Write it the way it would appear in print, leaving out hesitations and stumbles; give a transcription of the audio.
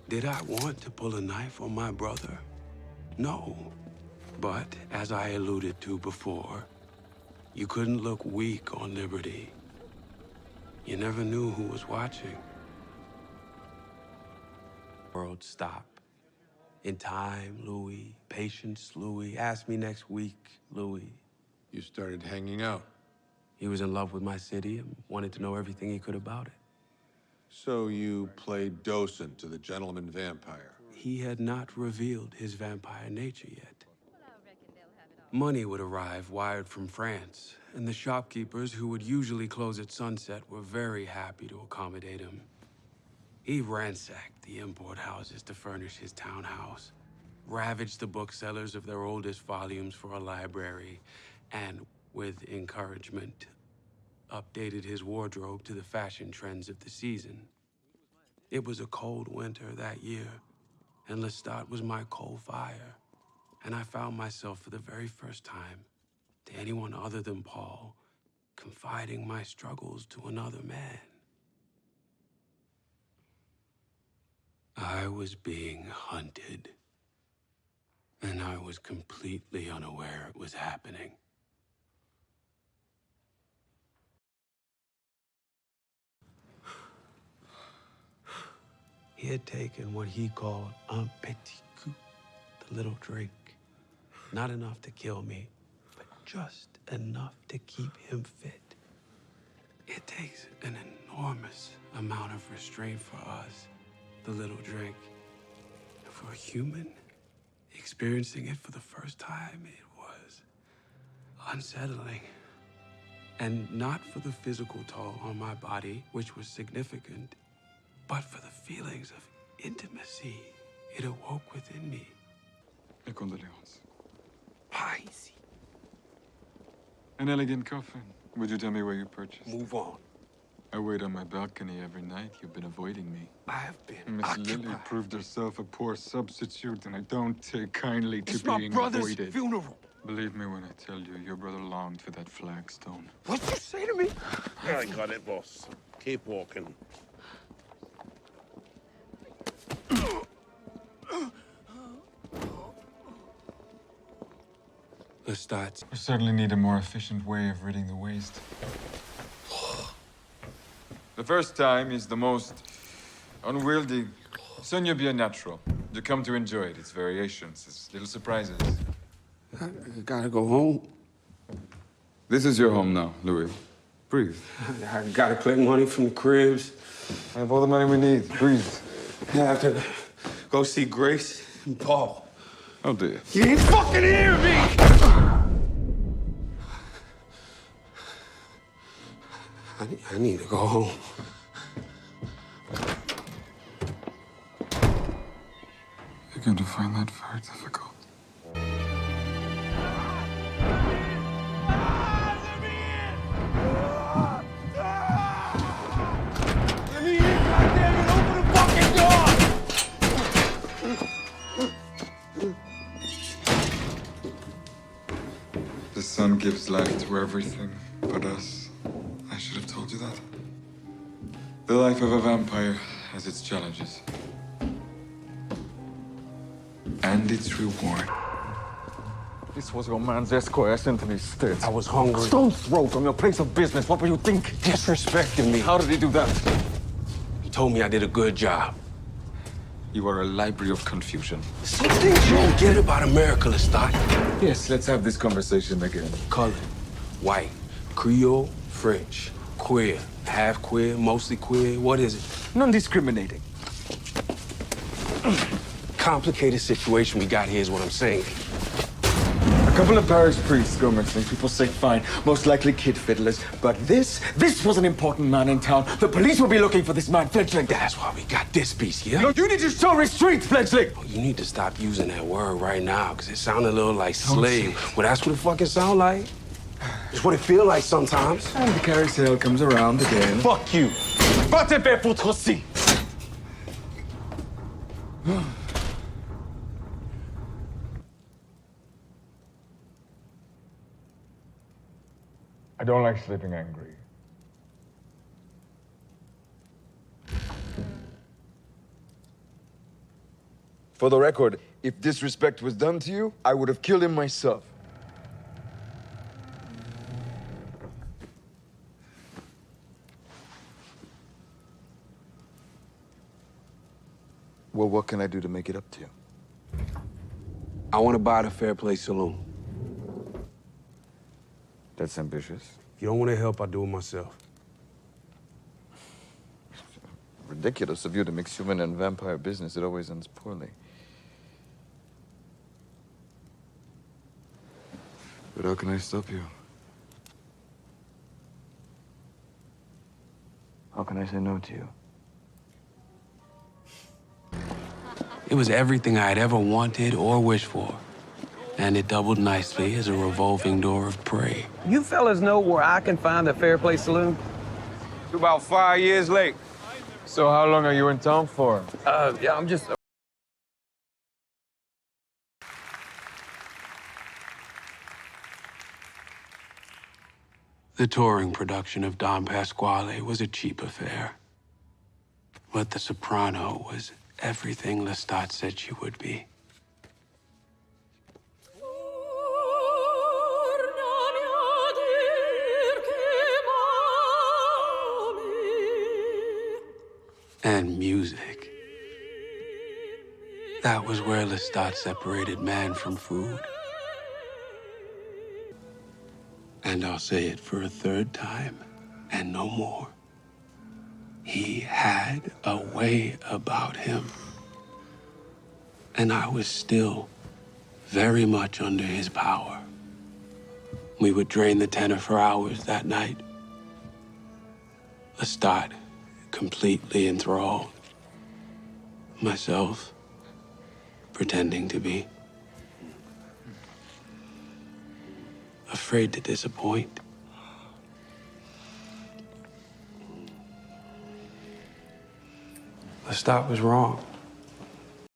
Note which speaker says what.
Speaker 1: Did I want to pull a knife on my brother? No. But, as I alluded to before, you couldn't look weak on liberty. You never knew who was watching. World stop. In time, Louis. Patience, Louis. Ask me next week, Louis.
Speaker 2: You started hanging out.
Speaker 1: He was in love with my city and wanted to know everything he could about it.
Speaker 2: So you played docent to the gentleman vampire.
Speaker 1: He had not revealed his vampire nature yet. Money would arrive wired from France, and the shopkeepers, who would usually close at sunset, were very happy to accommodate him. He ransacked the import houses to furnish his townhouse, ravaged the booksellers of their oldest volumes for a library, and, with encouragement, updated his wardrobe to the fashion trends of the season. It was a cold winter that year, and Lestat was my coal fire. And I found myself for the very first time, to anyone other than Paul, confiding my struggles to another man. I was being hunted, and I was completely unaware it was happening. He had taken what he called un petit coup, the little drink. Not enough to kill me, but just enough to keep him fit. It takes an enormous amount of restraint for us, the little drink. And for a human, experiencing it for the first time, it was unsettling. And not for the physical toll on my body, which was significant, but for the feelings of intimacy it awoke within me.
Speaker 3: Mes condoléances.
Speaker 1: Ah, easy.
Speaker 3: An elegant coffin. Would you tell me where you purchased?
Speaker 1: Move on.
Speaker 3: I wait on my balcony every night. You've been avoiding me.
Speaker 1: I have been
Speaker 3: Miss
Speaker 1: occupied.
Speaker 3: Lily proved herself a poor substitute, and I don't take kindly to
Speaker 1: It's
Speaker 3: being
Speaker 1: my brother's
Speaker 3: avoided.
Speaker 1: funeral.
Speaker 3: Believe me when I tell you, your brother longed for that flagstone.
Speaker 1: What'd you say to me?
Speaker 4: I got it, boss. Keep walking.
Speaker 1: Lestat.
Speaker 3: We certainly need a more efficient way of ridding the waste. The first time is the most unwieldy. Soon you'll be a natural. You come to enjoy it, its variations, its little surprises.
Speaker 1: I gotta go home.
Speaker 3: This is your home now, Louis. Breathe.
Speaker 1: I gotta collect money from the cribs.
Speaker 3: I have all the money we need. Breathe.
Speaker 1: I have to go see Grace and Paul.
Speaker 3: Oh, dear.
Speaker 1: You ain't fucking hear me! I need to go home.
Speaker 3: You're going to find that very difficult.
Speaker 1: Let me in, goddammit! Open the fucking door!
Speaker 3: The sun gives life to everything but us. I should have told you that. The life of a vampire has its challenges. And its reward.
Speaker 5: This was your man's escort I sent him instead.
Speaker 1: I was hungry.
Speaker 5: Stone's throw from your place of business. What were you thinking?
Speaker 1: Disrespecting me.
Speaker 5: How did he do that?
Speaker 1: He told me I did a good job.
Speaker 3: You are a library of confusion.
Speaker 1: Some things you don't get about America, Lestat.
Speaker 3: Yes, let's have this conversation again.
Speaker 1: Colored, white, Creole, French, queer, half queer, mostly queer. What is it?
Speaker 5: Non-discriminating.
Speaker 1: Complicated situation we got here is what I'm saying.
Speaker 5: A couple of parish priests go missing. People say fine. Most likely kid fiddlers. But this was an important man in town. The police will be looking for this man, Fledgling.
Speaker 1: That's why we got this piece here.
Speaker 5: You need to show restraint, Fledgling.
Speaker 1: You need to stop using that word right now, because it sounded a little like slave.
Speaker 5: say it.
Speaker 1: Well, that's what it fucking sound like. It's what it feel like sometimes.
Speaker 3: And the carousel comes around again.
Speaker 5: Fuck you. Va te faire foutre aussi. I don't like sleeping angry. For the record, if disrespect was done to you, I would have killed him myself. Well, what can I do to make it up to you?
Speaker 1: I want to buy the Fair Play Saloon.
Speaker 5: That's ambitious.
Speaker 1: If you don't want to help, I'll do it myself.
Speaker 5: Ridiculous of you to mix human and vampire business. It always ends poorly.
Speaker 3: But how can I stop you?
Speaker 5: How can I say no to you?
Speaker 1: It was everything I had ever wanted or wished for. And it doubled nicely as a revolving door of prey.
Speaker 6: You fellas know where I can find the Fair Play Saloon?
Speaker 7: You're about 5 years late.
Speaker 5: So how long are you in town for?
Speaker 6: Yeah, I'm just...
Speaker 1: The touring production of Don Pasquale was a cheap affair. But The Soprano was everything Lestat said she would be. And music. That was where Lestat separated man from food. And I'll say it for a third time, and no more. He had a way about him. And I was still very much under his power. We would drain the tenor for hours that night. Lestat, completely enthralled. Myself, pretending to be. Afraid to disappoint. Lestat was wrong.